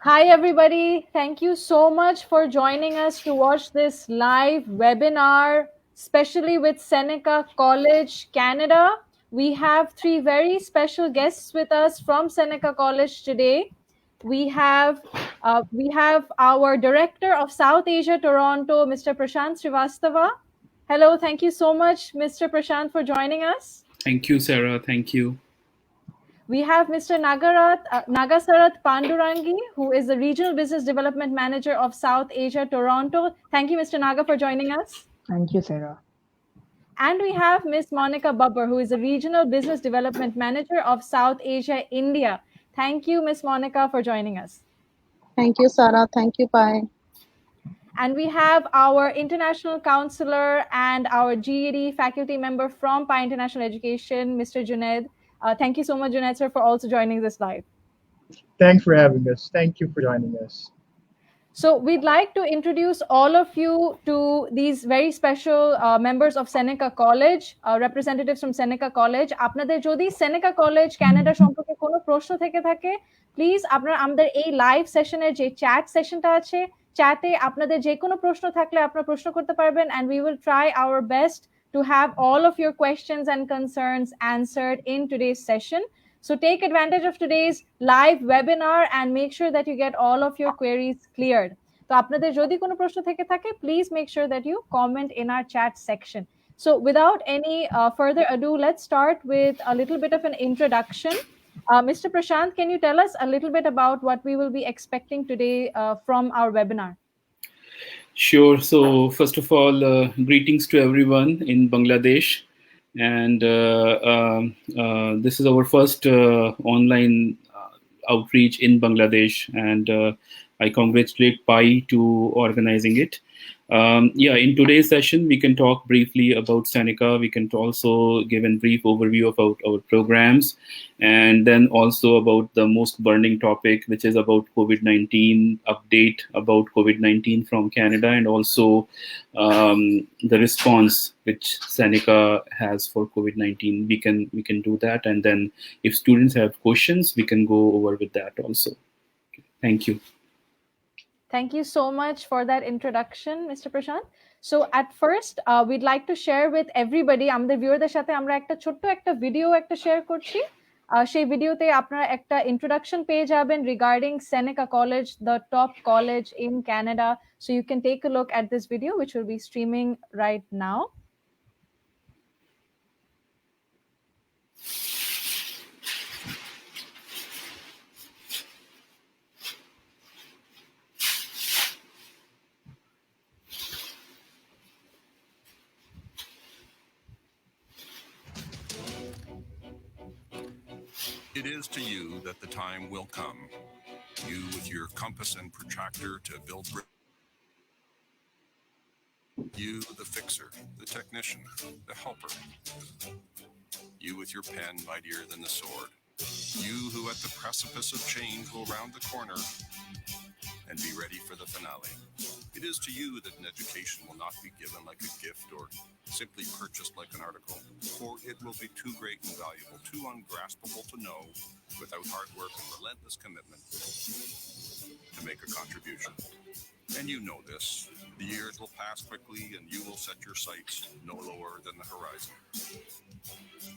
Hi, everybody. Thank you so much for joining us to watch this live webinar, especially with Seneca College, Canada. We have three very special guests with us from Seneca College today. We have our Director of South Asia, Toronto, Mr. Prashant Srivastava. Hello, thank you so much, Mr. Prashant, for joining us. Thank you, Sarah. Thank you. We have Mr. Nagasarat Pandurangi, who is the Regional Business Development Manager of South Asia, Toronto. Thank you, Mr. Naga, for joining us. Thank you, Sarah. And we have Ms. Monica Babbar, who is the Regional Business Development Manager of South Asia, India. Thank you, Ms. Monica, for joining us. Thank you, Sarah. Thank you, Pai. And we have our international counselor and our GED faculty member from Pi International Education, Mr. Junaid. Thank you so much, Junaid, sir, for also joining this live. Thanks for having us. Thank you for joining us. So we'd like to introduce all of you to these very special members of Seneca College, representatives from Seneca College. আপনাদের যদি Seneca College Canada সম্পর্কে কোনো প্রশ্ন থেকে থাকে, please আপনারা আমাদের এই লাইভ সেশনের যে চ্যাট সেশনটা আছে, চ্যাটে আপনাদের যে কোনো প্রশ্ন থাকলে আপনারা প্রশ্ন করতে পারবেন, and we will try our best to have all of your questions and concerns answered in today's session. So take advantage of today's live webinar and make sure that you get all of your queries cleared. So আপনাদের যদি কোনো প্রশ্ন থেকে থাকে, please make sure that you comment in our chat section. So without any further ado, let's start with a little bit of an introduction. Mr. Prashant, can you tell us a little bit about what we will be expecting today from our webinar? Sure. So first of all, greetings to everyone in Bangladesh. And this is our first online outreach in Bangladesh. And I congratulate Pi to organizing it. In today's session, we can talk briefly about Seneca. We can also give a brief overview about our programs, and then also about the most burning topic, which is about COVID-19, update about COVID-19 from Canada, and also the response which Seneca has for COVID-19. We can do that, and then if students have questions, we can go over with that also. Thank you. Thank you so much for that introduction, Mr. Prashant. So at first, we'd like to share with everybody, আমাদের ভিউয়ারদের সাথে আমরা একটা ছোট্ট একটা video একটা share করছি। সেই ভিডিওতে আপনারা একটা ইন্ট্রোডাকশন পেয়ে যাবেন regarding Seneca College, the top college in Canada. So you can take a look at this video, which will be streaming right now. It is to you that the time will come, you with your compass and protractor to build you, the fixer, the technician, the helper, you with your pen mightier than the sword, you who at the precipice of change will round the corner and be ready for the finale. It is to you that an education will not be given like a gift or simply purchased like an article, for it will be too great and valuable, too ungraspable to know without hard work and relentless commitment to make a contribution. And you know this. The years will pass quickly and you will set your sights no lower than the horizon.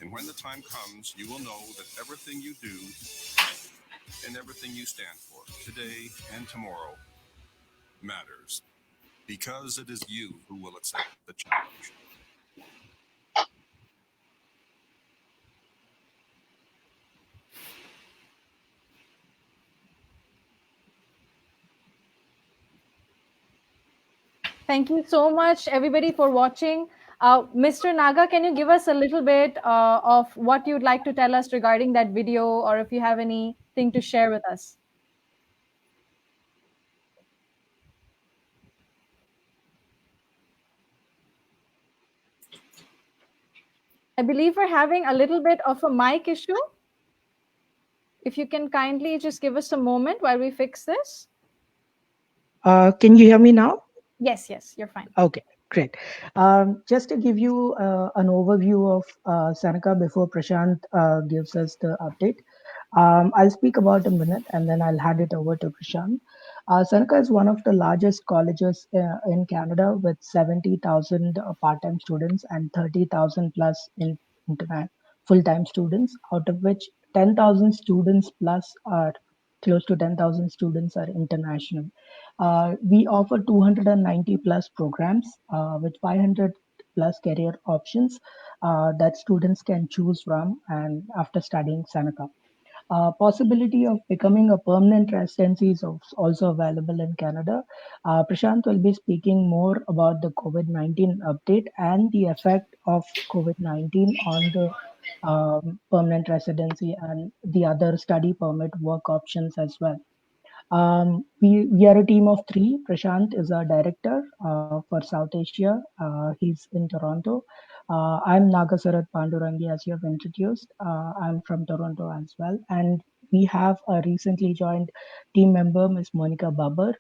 And when the time comes, you will know that everything you do and everything you stand for, today and tomorrow, matters, because it is you who will accept the challenge. Thank you so much, everybody, for watching. Mr. Naga, can you give us a little bit of what you'd like to tell us regarding that video, or if you have anything to share with us? I believe we're having a little bit of a mic issue. If you can kindly just give us a moment while we fix this. Can you hear me now? Yes, you're fine. Okay, great. Just to give you an overview of Seneca before Prashant gives us the update. I'll speak about a minute and then I'll hand it over to Prashant. Seneca is one of the largest colleges in Canada with 70,000 part-time students and 30,000 plus in internet full-time students, out of which 10,000 students plus are close to 10,000 students are international. We offer 290 plus programs with 500 plus career options that students can choose from and after studying Seneca. Possibility of becoming a permanent residency is also available in Canada. Prashant will be speaking more about the COVID-19 update and the effect of COVID-19 on the permanent residency and the other study permit work options as well. We are a team of three. Prashant is our director for South Asia. He's in Toronto. I'm Nagasarat Pandurangi, as you have introduced. I'm from Toronto as well. And we have a recently joined team member, Ms. Monica Babar.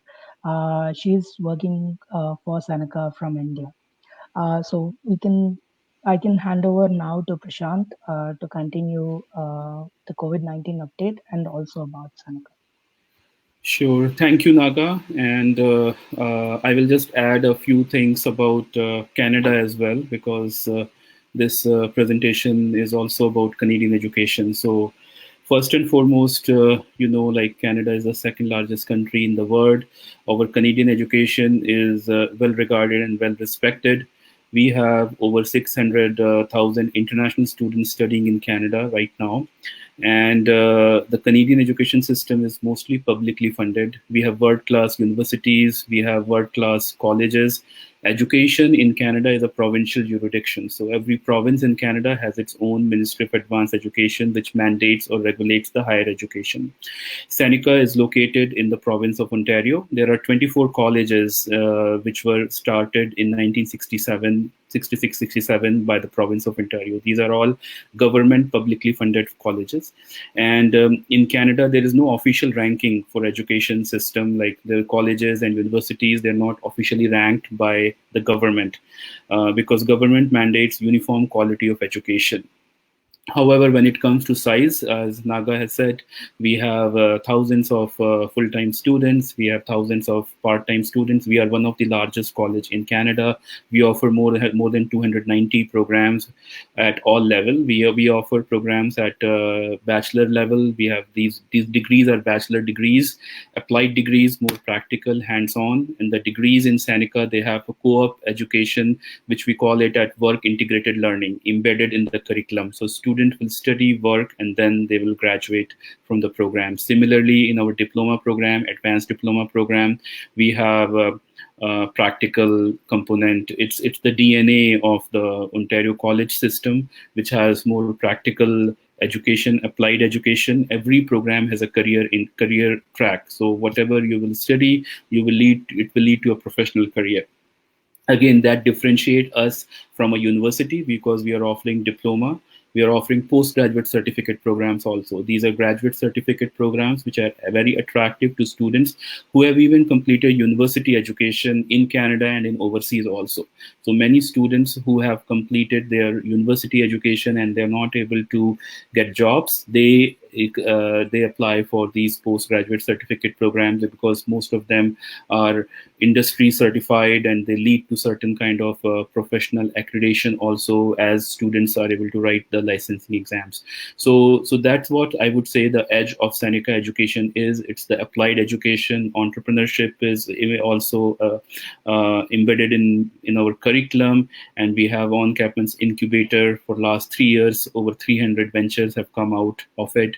She's working for Seneca from India. I can hand over now to Prashant to continue the COVID-19 update and also about Seneca. Sure. Thank you, Naga. And I will just add a few things about Canada as well, because this presentation is also about Canadian education. So first and foremost, like Canada is the second largest country in the world. Our Canadian education is well regarded and well respected. We have over 600,000 international students studying in Canada right now. And the Canadian education system is mostly publicly funded. We have world-class universities, we have world-class colleges. Education in Canada is a provincial jurisdiction. So every province in Canada has its own Ministry of Advanced Education, which mandates or regulates the higher education. Seneca is located in the province of Ontario. There are 24 colleges which were started in 1966-67 by the province of Ontario. These are all government publicly funded colleges. And in Canada, there is no official ranking for education system. Like the colleges and universities, they're not officially ranked by the government because government mandates uniform quality of education. However, when it comes to size, as Naga has said, we have thousands of full-time students. We have thousands of part-time students. We are one of the largest college in Canada. We offer more than 290 programs at all level. We offer programs at bachelor level. We have these degrees are bachelor degrees, applied degrees, more practical, hands-on. And the degrees in Seneca, they have a co-op education, which we call it at work integrated learning, embedded in the curriculum. So students will study, work, and then they will graduate from the program. Similarly, in our diploma program, advanced diploma program, we have a practical component. It's the DNA of the Ontario college system, which has more practical education, applied education. Every program has a career track. So whatever you will study, it will lead to a professional career. Again, that differentiates us from a university because we are offering diploma. We are offering postgraduate certificate programs also. These are graduate certificate programs which are very attractive to students who have even completed university education in Canada and in overseas also. So many students who have completed their university education and they're not able to get jobs, they apply for these postgraduate certificate programs because most of them are industry certified and they lead to certain kind of professional accreditation also as students are able to write the licensing exams. So that's what I would say the edge of Seneca education is. It's the applied education. Entrepreneurship is also embedded in our curriculum, and we have on-campus incubator for last 3 years. Over 300 ventures have come out of it.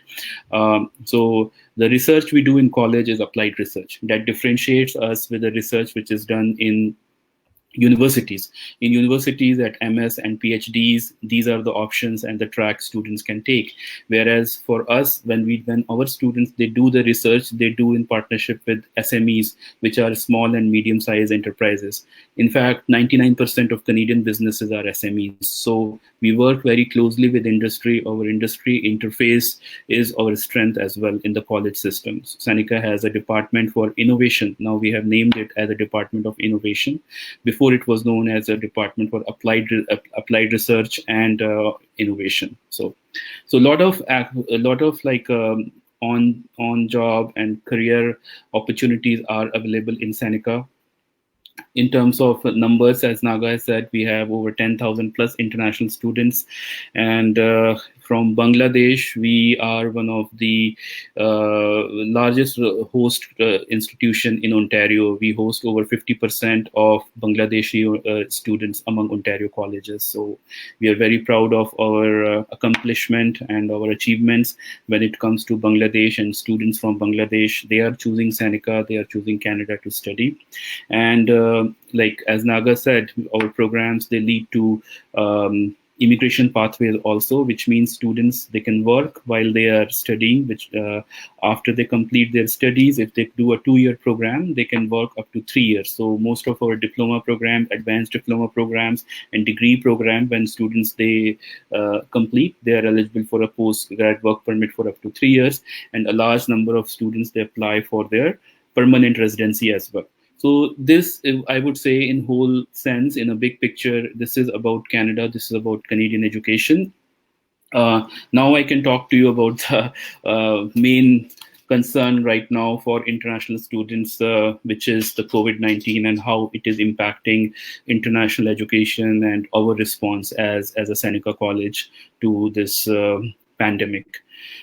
So the research we do in college is applied research that differentiates us with the research which is done in universities. In universities at MS and PhDs, these are the options and the tracks students can take. Whereas for us, when our students, they do the research, they do in partnership with SMEs, which are small and medium-sized enterprises. In fact, 99% of Canadian businesses are SMEs. So we work very closely with industry. Our industry interface is our strength as well in the college system. So Seneca has a department for innovation. Now we have named it as a Department of Innovation. Before before it was known as a Department for Applied Research and Innovation. So a lot of like on job and career opportunities are available in Seneca. In terms of numbers, as Naga has said, we have over 10,000 plus international students, and from Bangladesh, we are one of the largest host institution in Ontario. We host over 50% of Bangladeshi students among Ontario colleges. So we are very proud of our accomplishment and our achievements when it comes to Bangladesh, and students from Bangladesh, they are choosing Seneca, they are choosing Canada to study. And like as Naga said, our programs, they lead to immigration pathways also, which means students, they can work while they are studying, which after they complete their studies, if they do a 2-year program, they can work up to 3 years. So most of our diploma program, advanced diploma programs, and degree program, when students, they complete, they are eligible for a post-grad work permit for up to 3 years. And a large number of students, they apply for their permanent residency as well. So this, I would say, in whole sense, in a big picture, this is about Canada. This is about Canadian education. Now I can talk to you about the main concern right now for international students, which is the COVID-19 and how it is impacting international education and our response as a Seneca College to this pandemic.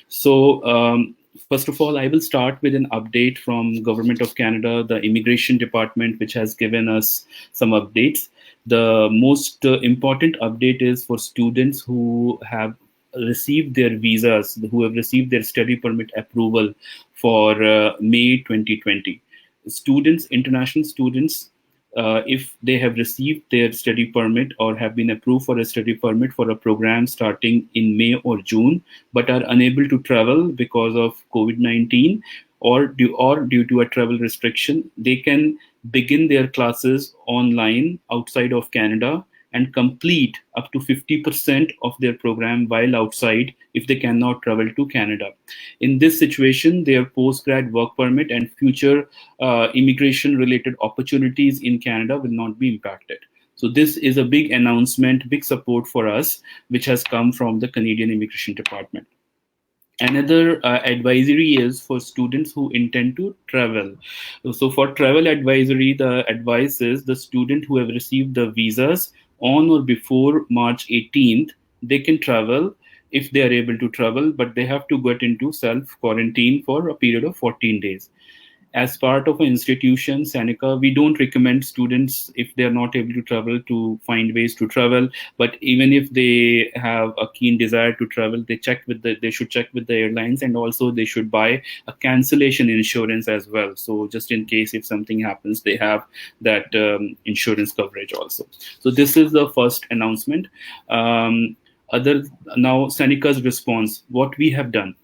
So first of all, I will start with an update from Government of Canada, the Immigration Department, which has given us some updates. The most important update is for students who have received their visas, who have received their study permit approval for May 2020. Students, international students, if they have received their study permit or have been approved for a study permit for a program starting in May or June, but are unable to travel because of COVID-19 or due to a travel restriction, they can begin their classes online outside of Canada and complete up to 50% of their program while outside if they cannot travel to Canada. In this situation, their post-grad work permit and future immigration-related opportunities in Canada will not be impacted. So this is a big announcement, big support for us, which has come from the Canadian Immigration Department. Another advisory is for students who intend to travel. So for travel advisory, the advice is the student who have received the visas on or before March 18th, they can travel if they are able to travel, but they have to get into self-quarantine for a period of 14 days. As part of an institution, Seneca, we don't recommend students, if they're not able to travel, to find ways to travel. But even if they have a keen desire to travel, they should check with the airlines, and also they should buy a cancellation insurance as well. So just in case if something happens, they have that insurance coverage also. So this is the first announcement. Now Seneca's response, what we have done.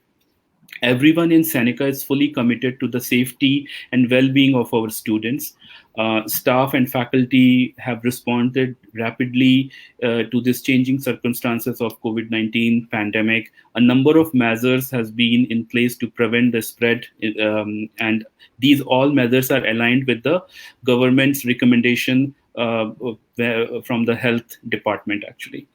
Everyone in Seneca is fully committed to the safety and well-being of our students. Staff and faculty have responded rapidly to this changing circumstances of COVID-19 pandemic. A number of measures has been in place to prevent the spread, and these all measures are aligned with the government's recommendation from the health department actually.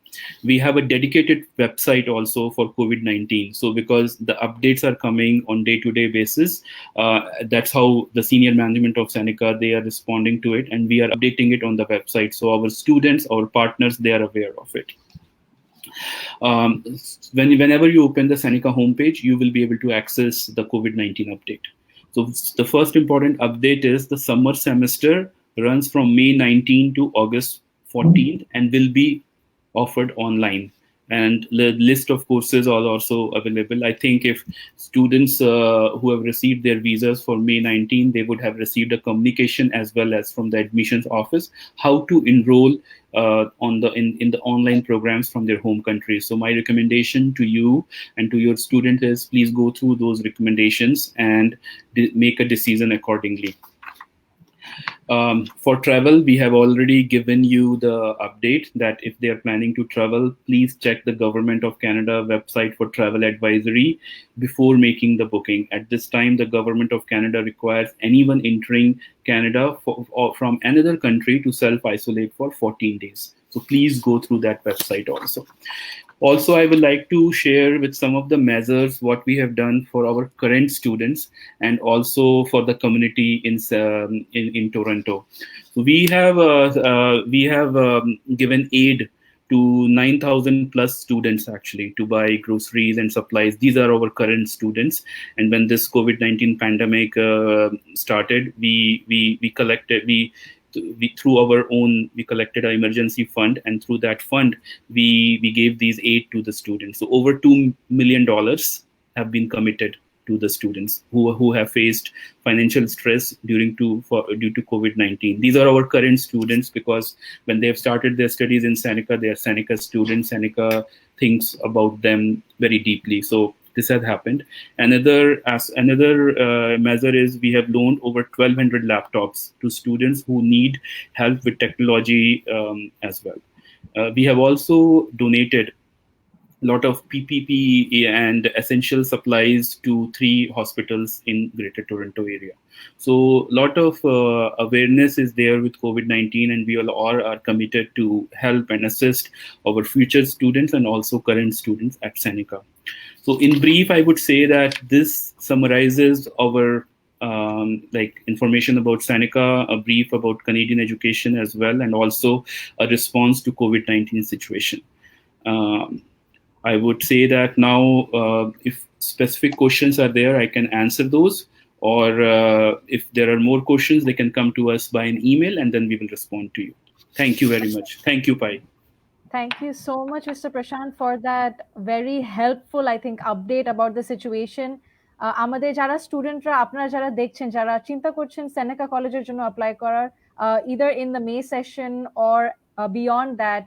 We have a dedicated website also for COVID-19. So because the updates are coming on day-to-day basis, that's how the senior management of Seneca, they are responding to it, and we are updating it on the website. So our students, our partners, they are aware of it. Whenever you open the Seneca homepage, you will be able to access the COVID-19 update. So the first important update is the summer semester runs from May 19 to August 14th and will be offered online, and the list of courses are also available. I think if students who have received their visas for May 19, they would have received a communication as well as from the admissions office how to enroll in the online programs from their home country. So my recommendation to you and to your student is please go through those recommendations and make a decision accordingly. For travel, we have already given you the update that if they are planning to travel, please check the Government of Canada website for travel advisory before making the booking. At this time, the Government of Canada requires anyone entering Canada or from another country to self-isolate for 14 days. So please go through that website also. Also, I would like to share with some of the measures what we have done for our current students and also for the community in Toronto. So we have given aid to 9,000 plus students actually to buy groceries and supplies. These are our current students. And when this COVID-19 pandemic started, we collected through our own, we collected an emergency fund, and through that fund we gave these aid to the students. So over $2 million have been committed to the students who have faced financial stress due to COVID-19. These are our current students, because when they have started their studies in Seneca, they are Seneca students. Seneca thinks about them very deeply. So this has happened. Another measure is we have loaned over 1,200 laptops to students who need help with technology as well. We have also donated a lot of PPE and essential supplies to 3 hospitals in Greater Toronto area. So a lot of awareness is there with COVID-19, and we all are committed to help and assist our future students and also current students at Seneca. So in brief, I would say that this summarizes our information about Seneca, a brief about Canadian education as well, and also a response to COVID-19 situation. I would say that now, if specific questions are there, I can answer those. Or if there are more questions, they can come to us by an email, and then we will respond to you. Thank you very much. Thank you, Pai. Thank you so much, Mr. Prashant, for that very helpful, I think, update about the situation. আমাদের যারা স্টুডেন্টরা, আপনারা যারা দেখছেন, যারা চিন্তা করছেন সেনেকা কলেজের জন্য অ্যাপ্লাই করার, either in the May session or beyond that,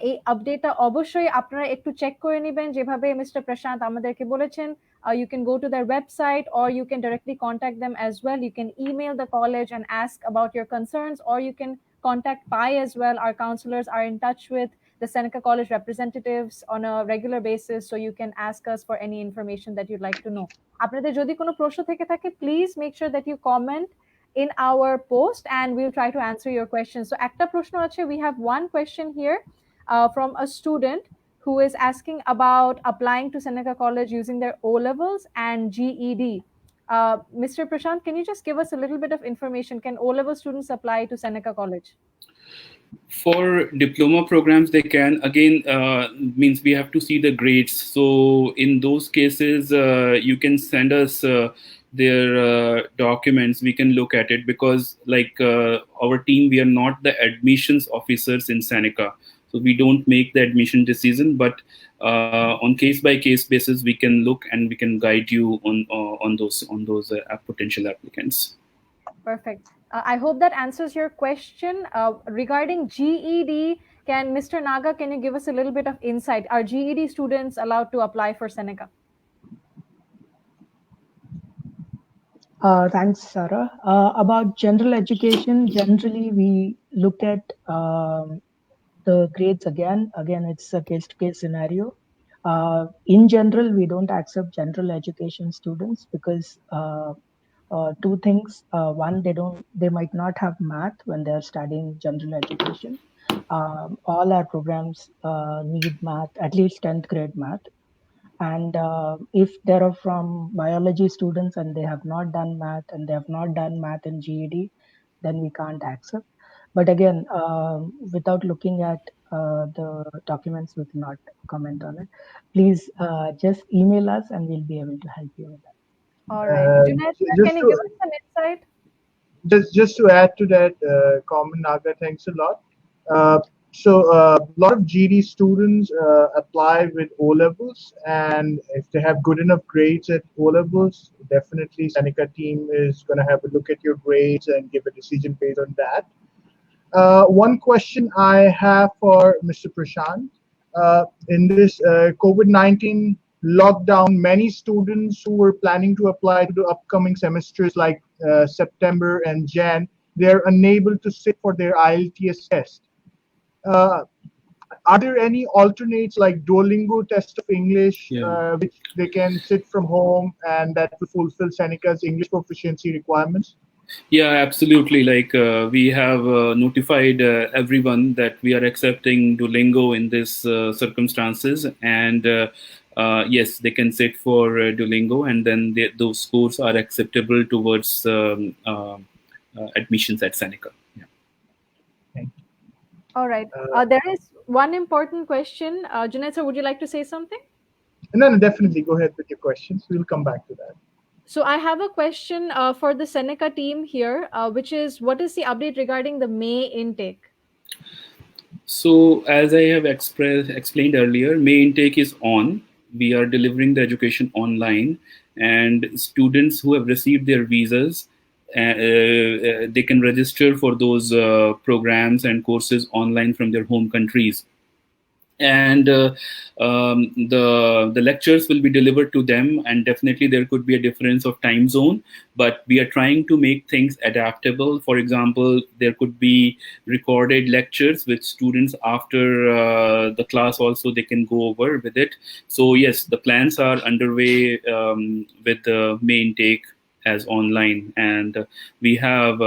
এই আপডেটটা অবশ্যই আপনারা একটু চেক করে নেবেন, যেভাবে মিস্টার প্রশান্ত আমাদেরকে বলেছেন। You can go to their website, or you can directly contact them as well. You can email the college and ask about your concerns, or you can contact Pai as well. Our counselors are in touch with the Seneca College representatives on a regular basis, so you can ask us for any information that you'd like to know. আপনাদের যদি কোনো প্রশ্ন থেকে থাকে, please make sure that you comment in our post and we'll try to answer your questions. So একটা প্রশ্ন আছে, we have one question here from a student who is asking about applying to Seneca College using their O-levels and GED. Mr. Prashant, can you just give us a little bit of information? Can O-level students apply to Seneca College? For diploma programs, they can. Again, means we have to see the grades. So in those cases, you can send us their documents. We can look at it, because like our team, we are not the admissions officers in Seneca. So we don't make the admission decision, but on case-by-case basis, we can look and we can guide you on those potential applicants. Perfect. I hope that answers your question. Regarding GED, Mr. Naga, can you give us a little bit of insight? Are GED students allowed to apply for Seneca? Thanks, Sarah. About general education, generally we look at the grades again. Again, it's a case-to-case scenario. In general, we don't accept general education students because 2 things. One, they might not have math when they're studying general education. All our programs need math, at least 10th grade math. And if they are from biology students and they have not done math and they have not done math in GED, then we can't accept. But again, without looking at the documents, we cannot comment on it. Please just email us and we'll be able to help you with that. All right. Junaid, can you give us some insight? Just to add to that, Common Naga, thanks a lot. So a lot of GED students apply with O-levels, and if they have good enough grades at O-levels, definitely Seneca team is going to have a look at your grades and give a decision based on that. One question I have for Mr. Prashant. In this COVID-19 lockdown, many students who were planning to apply to the upcoming semesters like September and Jan they're unable to sit for their IELTS test. Uh, are there any alternates like Duolingo test of English, which they can sit from home and that will fulfill Seneca's English proficiency requirements? Yeah, absolutely. Like we have notified everyone that we are accepting Duolingo in this circumstances, and yes, they can sit for Duolingo, and then those scores are acceptable towards admissions at Seneca. Yeah. All right. There is one important question. Junaid sir, would you like to say something? No, definitely. Go ahead with your questions. We'll come back to that. So I have a question for the Seneca team here, which is, what is the update regarding the May intake? So as I have explained earlier, May intake is on. We are delivering the education online, and students who have received their visas, they can register for those programs and courses online from their home countries. And the lectures will be delivered to them, and definitely there could be a difference of time zone, but we are trying to make things adaptable. For example, there could be recorded lectures with students after the class also, they can go over with it. So yes, the plans are underway with the May intake as online, and we have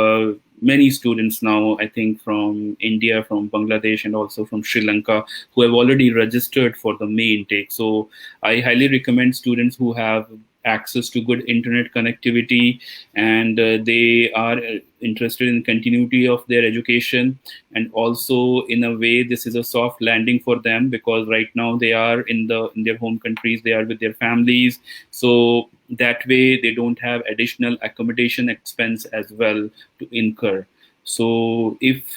many students now, I think from India, from Bangladesh, and also from Sri Lanka, who have already registered for the May intake. So I highly recommend students who have access to good internet connectivity, and they are interested in continuity of their education, and also in a way this is a soft landing for them, because right now they are in their home countries, they are with their families, so that way they don't have additional accommodation expense as well to incur. So if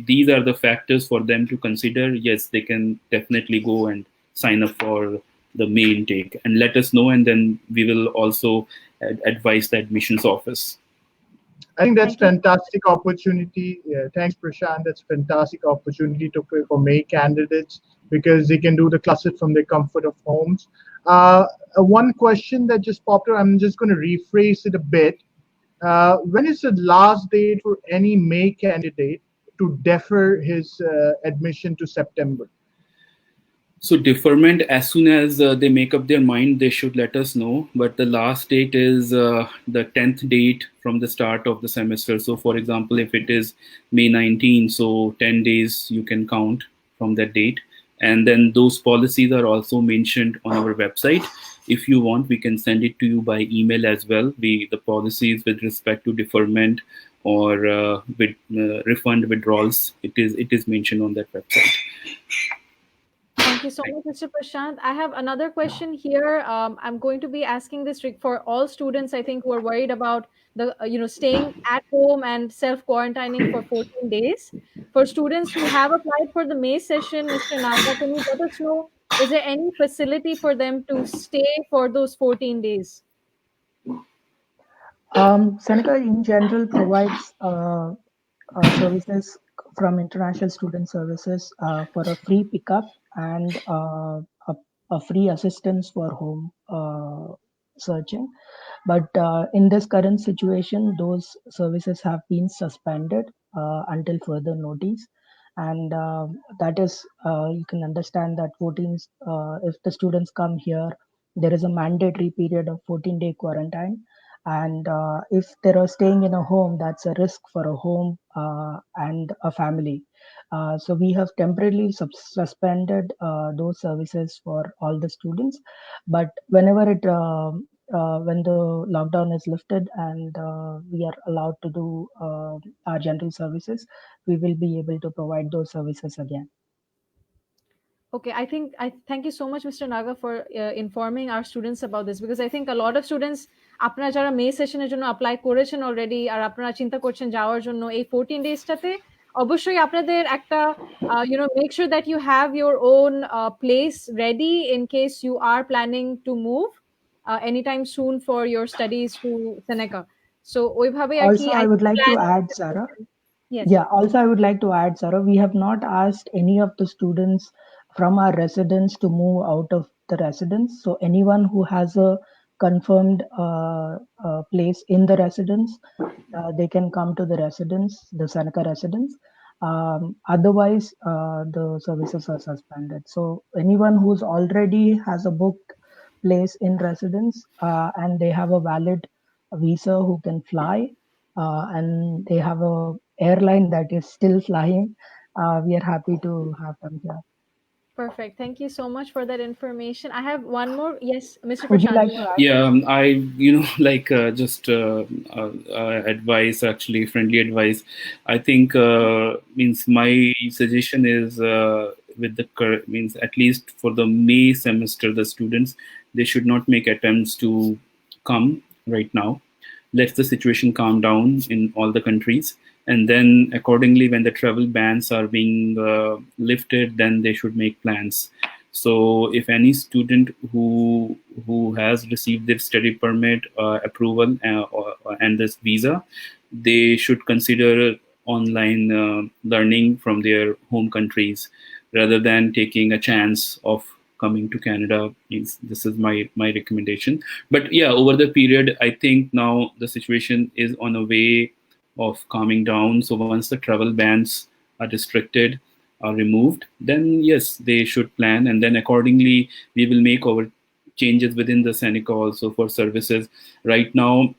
these are the factors for them to consider, yes, they can definitely go and sign up for the May intake and let us know, and then we will also advise the admissions office. I think that's fantastic opportunity. Yeah, thanks, Prashant. That's fantastic opportunity for May candidates, because they can do the classes from the comfort of homes. One question that just popped up, I'm just going to rephrase it a bit. When is the last date for any May candidate to defer his admission to September? So deferment, as soon as they make up their mind, they should let us know. But the last date is the 10th date from the start of the semester. So for example, if it is May 19, so 10 days you can count from that date. And then those policies are also mentioned on our website. If you want, we can send it to you by email as well. The policies with respect to deferment or with refund withdrawals, it is mentioned on that website. Thank you so much, Mr. Prashant. I have another question here. I'm going to be asking this for all students, I think, who are worried about the staying at home and self-quarantining for 14 days. For students who have applied for the May session, Mr. Naga, can you let us know, is there any facility for them to stay for those 14 days? Seneca in general provides services from International Student Services for a free pickup and a free assistance for home searching. But in this current situation, those services have been suspended until further notice. And that is, you can understand that if the students come here, there is a mandatory period of 14-day quarantine. And if they are staying in a home, that's a risk for a home and a family. So we have temporarily suspended those services for all the students. But whenever when the lockdown is lifted and we are allowed to do our general services, we will be able to provide those services again. Okay, I thank you so much, Mr. Naga, for informing our students about this, because I think a lot of students আপনারা যারা মে সেশনের জন্য apply করেছেন already আর আপনারা চিন্তা করছেন যাওয়ার জন্য এই 14 ডেজটাতে অবশ্যই আপনাদের একটা make sure that you have your own place ready in case you are planning to move anytime soon for your studies to Seneca. So ওইভাবে আর কি I would like to add, Sarah. Yes. Yeah, also I would like to add, Sarah, we have not asked any of the students from our residence to move out of the residence. So anyone who has a confirmed place in the residence, they can come to the residence, the Seneca residence. Otherwise, the services are suspended. So anyone who's already has a booked place in residence and they have a valid visa who can fly and they have a airline that is still flying, we are happy to have them here. Perfect. Thank you so much for that information. I have one more. Yes, Mr. Would you Prashant. like to add? Yeah, I like just advice, actually friendly advice. I think means my suggestion is with the means at least for the May semester, the students, they should not make attempts to come right now. Let the situation calm down in all the countries, and then accordingly, when the travel bans are being lifted, then they should make plans. So if any student who has received their study permit approval and this visa, they should consider online learning from their home countries rather than taking a chance of coming to Canada. This is my recommendation. But yeah, over the period, I think now the situation is on a way of calming down. So once the travel bans are restricted, are removed, then yes, they should plan, and then accordingly we will make our changes within the Seneca also for services. Right now,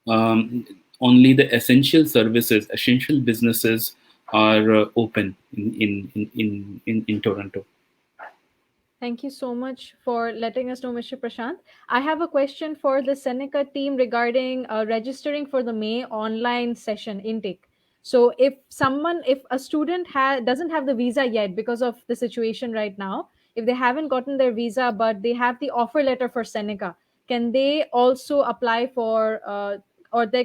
only the essential services, essential businesses are open in Toronto. Thank you so much for letting us know, Mr. Prashant. I have a question for the Seneca team regarding registering for the May online session intake. So if a student doesn't have the visa yet because of the situation right now, if they haven't gotten their visa but they have the offer letter for Seneca, can they also apply for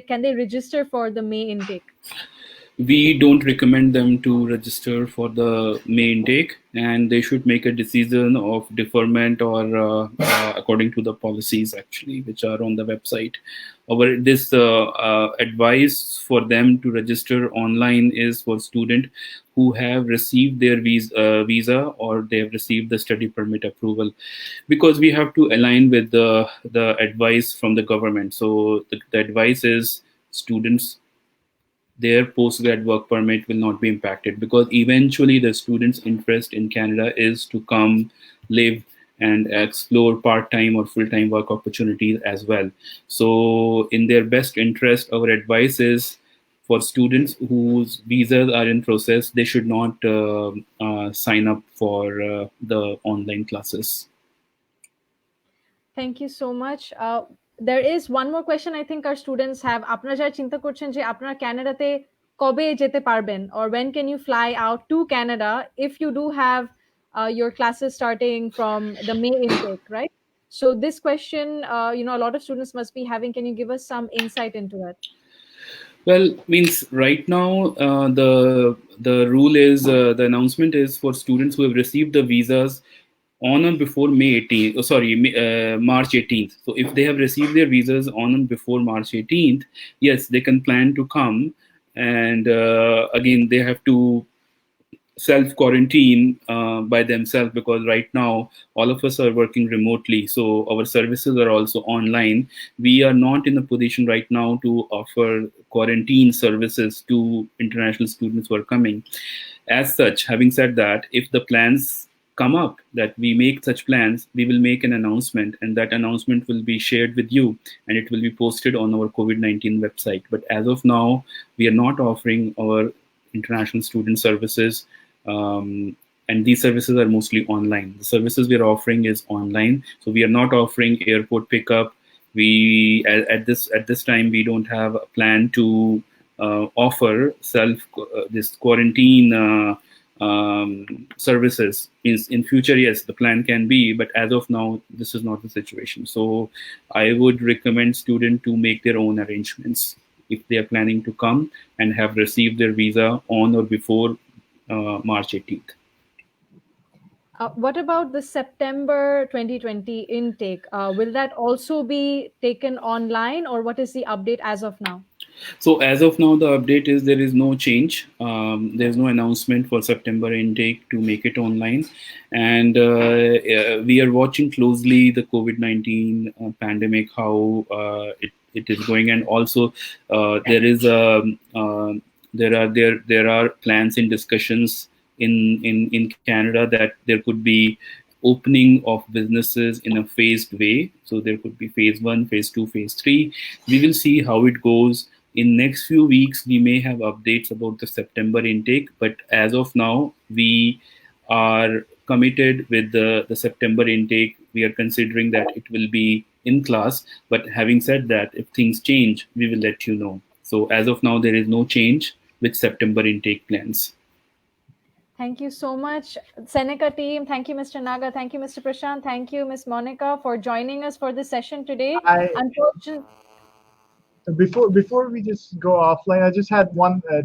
can they register for the May intake? We don't recommend them to register for the May intake, and they should make a decision of deferment or according to the policies actually, which are on the website. This advice for them to register online is for students who have received their visa or they have received the study permit approval, because we have to align with the advice from the government. So the advice is students, their postgrad work permit will not be impacted, because eventually the students' interest in Canada is to come, live, and explore part-time or full-time work opportunities as well. So in their best interest, our advice is for students whose visas are in process, they should not sign up for the online classes. Thank you so much. There is one more question I think our students have. আপনারা যারা চিন্তা করছেন যে আপনারা কানাডাতে কবে যেতে পারবেন, or when can you fly out to Canada if you do have your classes starting from the May intake, right? So this question, a lot of students must be having. Can you give us some insight into it? Well, means right now the rule is the announcement is for students who have received the visas on or before March 18th. So if they have received their visas on and before March 18th, yes, they can plan to come. And again, they have to self-quarantine by themselves, because right now all of us are working remotely. So our services are also online. We are not in a position right now to offer quarantine services to international students who are coming. As such, having said that, if the plans come up that we make such plans, we will make an announcement, and that announcement will be shared with you, and it will be posted on our COVID-19 website. But as of now, we are not offering our international student services, and these services are mostly online. The services we are offering is online, so we are not offering airport pickup. We at this time we don't have a plan to offer this quarantine services. In future, yes, the plan can be, but as of now, this is not the situation. So I would recommend students to make their own arrangements if they are planning to come and have received their visa on or before March 18th. What about the September 2020 intake? Will that also be taken online, or what is the update as of now? So as of now, the update is there is no change. There's no announcement for September intake to make it online, and we are watching closely the COVID-19 pandemic, how it is going, and also there is there are plans in discussions in Canada that there could be opening of businesses in a phased way. So there could be phase 1, phase 2, phase 3. We will see how it goes. In next few weeks, we may have updates about the September intake, but as of now, we are committed with the September intake. We are considering that it will be in class, but having said that, if things change, we will let you know. So as of now, there is no change with September intake plans. Thank you so much, Seneca team. Thank you, Mr. Naga. Thank you, Mr. Prashant. Thank you, Ms. Monica, for joining us for this session today. Unfortunately, before we just go offline, I just had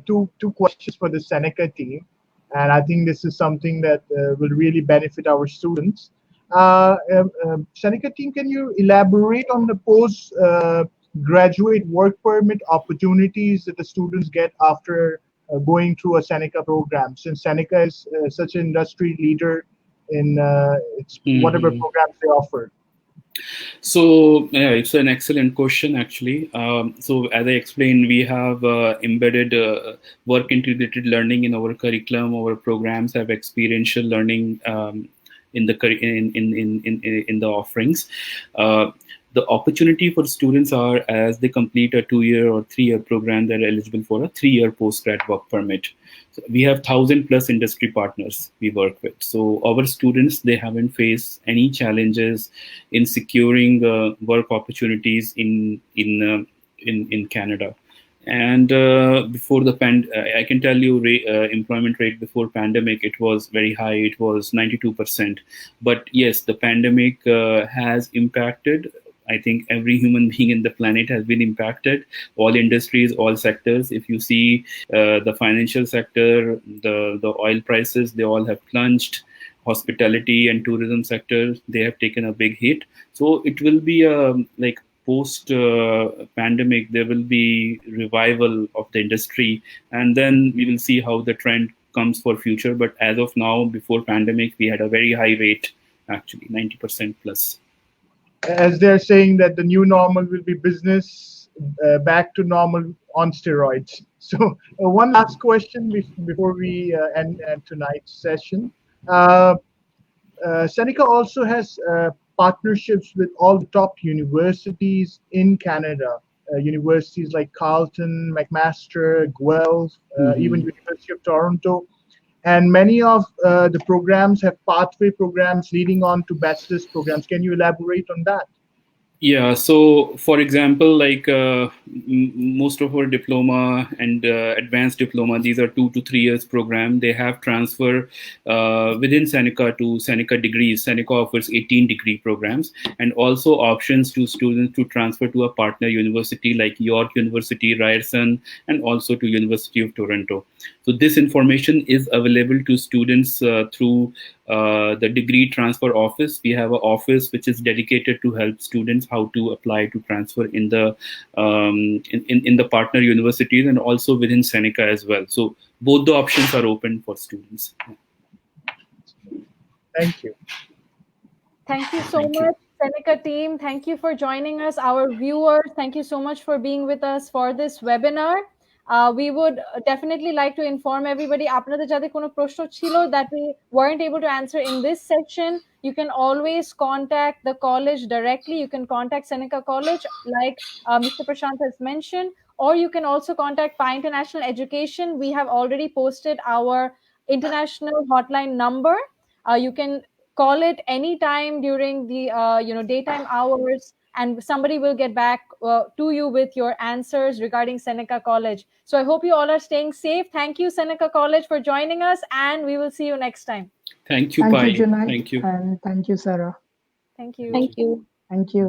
two questions for the Seneca team, and I think this is something that will really benefit our students. Seneca team, can you elaborate on the post graduate work permit opportunities that the students get after going through a Seneca program? Since Seneca is such an industry leader in whatever programs they offer. So yeah, it's an excellent question actually. So as I explained, we have embedded work integrated learning in our curriculum. Our programs have experiential learning in the offerings. The opportunity for students are as they complete a 2-year or 3-year program, they're eligible for a 3-year postgrad work permit. So we have 1,000+ industry partners we work with. So our students, they haven't faced any challenges in securing work opportunities in Canada. And before the I can tell you employment rate before pandemic, it was very high. It was 92%. But yes, the pandemic has impacted. I think every human being in the planet has been impacted. All industries, all sectors. If you see the financial sector, the oil prices, they all have plunged. Hospitality and tourism sector, they have taken a big hit. So it will be like post pandemic, there will be revival of the industry, and then we will see how the trend comes for future. But as of now, before pandemic, we had a very high rate, actually 90% plus. As they're saying that the new normal will be business back to normal on steroids. So one last question before we end tonight's session. Seneca also has partnerships with all the top universities in Canada. Universities like Carleton, McMaster, Guelph, even University of Toronto. And many of the programs have pathway programs leading on to bachelor's programs. Can you elaborate on that? Yeah, so for example, like most of our diploma and advanced diploma, these are 2 to 3 years program. They have transfer within Seneca to Seneca degrees. Seneca offers 18 degree programs, and also options to students to transfer to a partner university like York University, Ryerson, and also to University of Toronto. So this information is available to students through the degree transfer office. We have an office which is dedicated to help students how to apply to transfer in the in the partner universities and also within Seneca as well. So both the options are open for students. Thank you. Thank you so much, Seneca team. Thank you for joining us. Our viewers, thank you so much for being with us for this webinar. We would definitely like to inform everybody, আপনাদের যাদের কোনো প্রশ্ন ছিল that we weren't able to answer in this section, you can always contact the college directly. You can contact Seneca College like Mr. Prashant has mentioned, or you can also contact Pi International Education. We have already posted our international hotline number. You can call it anytime during the daytime hours, and somebody will get back to you with your answers regarding Seneca College. So I hope you all are staying safe. Thank you, Seneca College, for joining us, and we will see you next time. Thank you, Pai. Junaid, Thank you. And thank you, Sarah. Thank you. Thank you. Thank you.